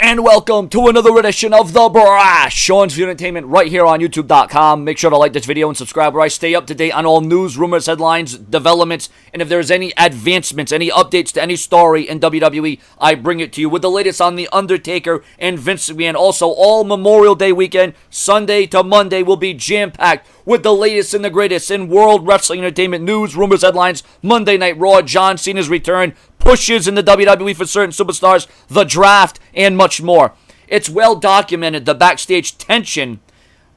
And welcome to another edition of The Brash, Sean's View Entertainment, right here on YouTube.com. Make sure to like this video and subscribe where I stay up to date on all news, rumors, headlines, developments, and if there's any advancements, any updates to any story in WWE, I bring it to you with the latest on The Undertaker and Vince McMahon. Also, all Memorial Day weekend, Sunday to Monday, will be jam-packed with the latest and the greatest in World Wrestling Entertainment news, rumors, headlines, Monday Night Raw, John Cena's return, pushes in the WWE for certain superstars, the draft, and much more. It's well documented, the backstage tension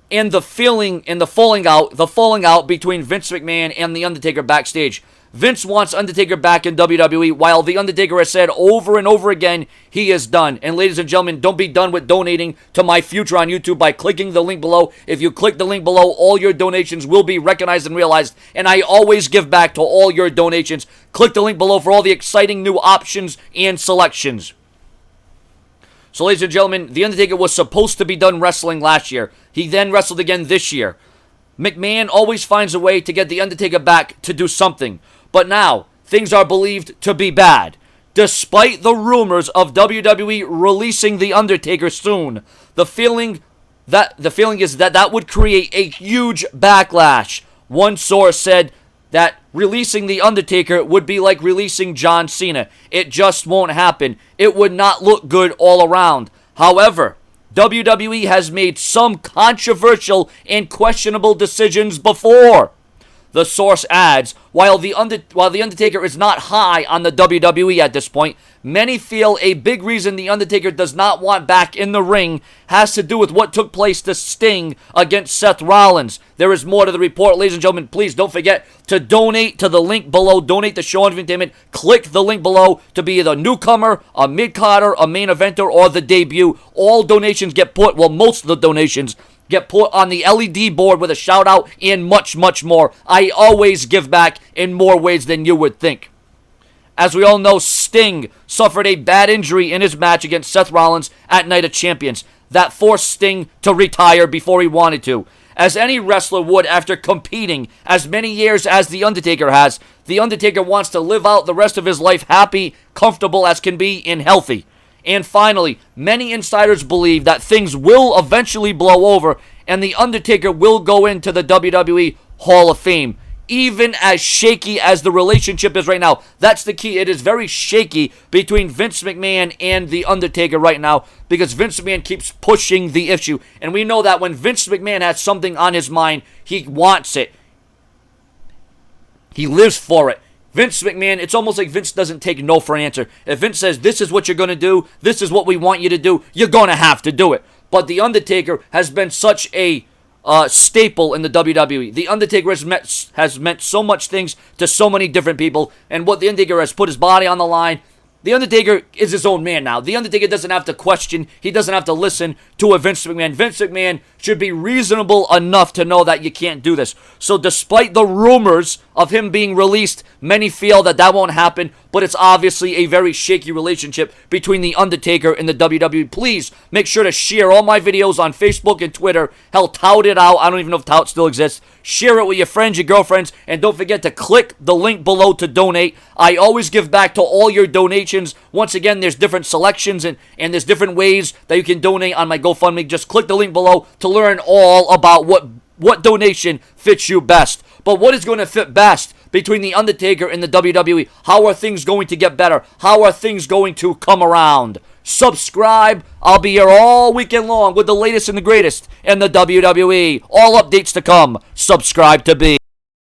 and the feeling and the falling out between Vince McMahon and The Undertaker backstage. Vince wants Undertaker back in WWE, while The Undertaker has said over and over again he is done. And ladies and gentlemen, don't be done with donating to my future on YouTube by clicking the link below. If you click the link below, all your donations will be recognized and realized. And I always give back to all your donations. Click the link below for all the exciting new options and selections. So ladies and gentlemen, The Undertaker was supposed to be done wrestling last year. He then wrestled again this year. McMahon always finds a way to get The Undertaker back to do something. But now, things are believed to be bad. Despite the rumors of WWE releasing The Undertaker soon, the feeling is that would create a huge backlash. One source said that releasing The Undertaker would be like releasing John Cena. It just won't happen. It would not look good all around. However, WWE has made some controversial and questionable decisions before. The source adds, while the Undertaker is not high on the WWE at this point, many feel a big reason The Undertaker does not want back in the ring has to do with what took place to Sting against Seth Rollins. There is more to the report, ladies and gentlemen. Please don't forget to donate to the link below. Donate to Sean's View Entertainment. Click the link below to be either a newcomer, a mid-carder, a main eventer, or the debut. All donations get put, well, most of the donations get put on the LED board with a shout out and much, much more. I always give back in more ways than you would think. As we all know, Sting suffered a bad injury in his match against Seth Rollins at Night of Champions. That forced Sting to retire before he wanted to. As any wrestler would after competing as many years as The Undertaker has, The Undertaker wants to live out the rest of his life happy, comfortable as can be, and healthy. And finally, many insiders believe that things will eventually blow over and The Undertaker will go into the WWE Hall of Fame. Even as shaky as the relationship is right now. That's the key. It is very shaky between Vince McMahon and The Undertaker right now because Vince McMahon keeps pushing the issue. And we know that when Vince McMahon has something on his mind, he wants it. He lives for it. Vince McMahon, it's almost like Vince doesn't take no for an answer. If Vince says, this is what you're going to do, this is what we want you to do, you're going to have to do it. But The Undertaker has been such a staple in the WWE. The Undertaker has meant so much things to so many different people, and what The Undertaker has put his body on the line. The Undertaker is his own man now. The Undertaker doesn't have to question. He doesn't have to listen to a Vince McMahon. Vince McMahon should be reasonable enough to know that you can't do this. So despite the rumors of him being released, many feel that won't happen, but it's obviously a very shaky relationship between The Undertaker and the WWE. Please make sure to share all my videos on Facebook and Twitter. Hell, tout it out. I don't even know if tout still exists. Share it with your friends, your girlfriends, and don't forget to click the link below to donate. I always give back to all your donations. Once again, there's different selections and there's different ways that you can donate on my GoFundMe. Just click the link below to learn all about what donation fits you best. But what is going to fit best between The Undertaker and the WWE? How are things going to get better? How are things going to come around? Subscribe. I'll be here all weekend long with the latest and the greatest in the WWE. All updates to come. Subscribe to be.